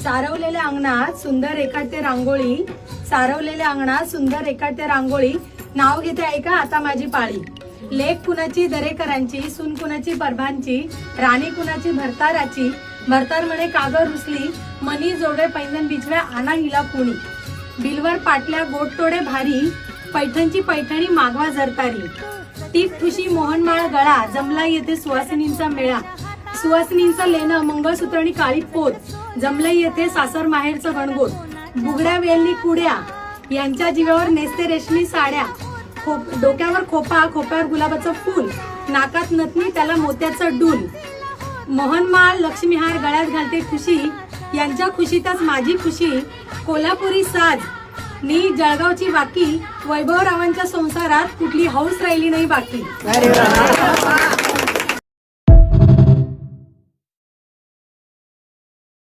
सारवलेल्या अंगणात सुंदर रेखाटते रांगोळी, सारवलेल्या अंगणात सुंदर रेखाटते रांगोळी. नाव घेते ऐका आता माझी पाळी. लेक कुणाची दरेकरांची, सून कुणाची परभांची, राणी कुणाची भरताराची. भरतार म्हणे कागर रुसली, मनी जोडे पैंजण बिछव्या आना हिला कुणी. बिलवर पाटल्या गोटतोडे भारी, पैठणची पैठणी मागवा जरतारी. टीप ठुशी मोहनमाळ गळा, जमला येथे सुवासिनींचा मेळा. सुवासिनींचं लेणं, मंगळसूत्र आणि काळी पोत, जमलं येथे सासर माहेरचं गणगोत. बुगड्या वेलनी कुड्या, यांच्या जीवावर नेसते रेशमी साड्या. डोक्यावर खोपा, खोप्यावर गुलाबाचं फूल, नाकात नथनी त्याला मोत्याचं डूल. मोहनमाळ लक्ष्मीहार गळ्यात घालते खुशी, यांच्या खुशीतच माझी खुशी. कोल्हापुरी साज नी जळगावची बाकी, वैभवरावांच्या संसारात कुठली हौस राहिली नाही बाकी.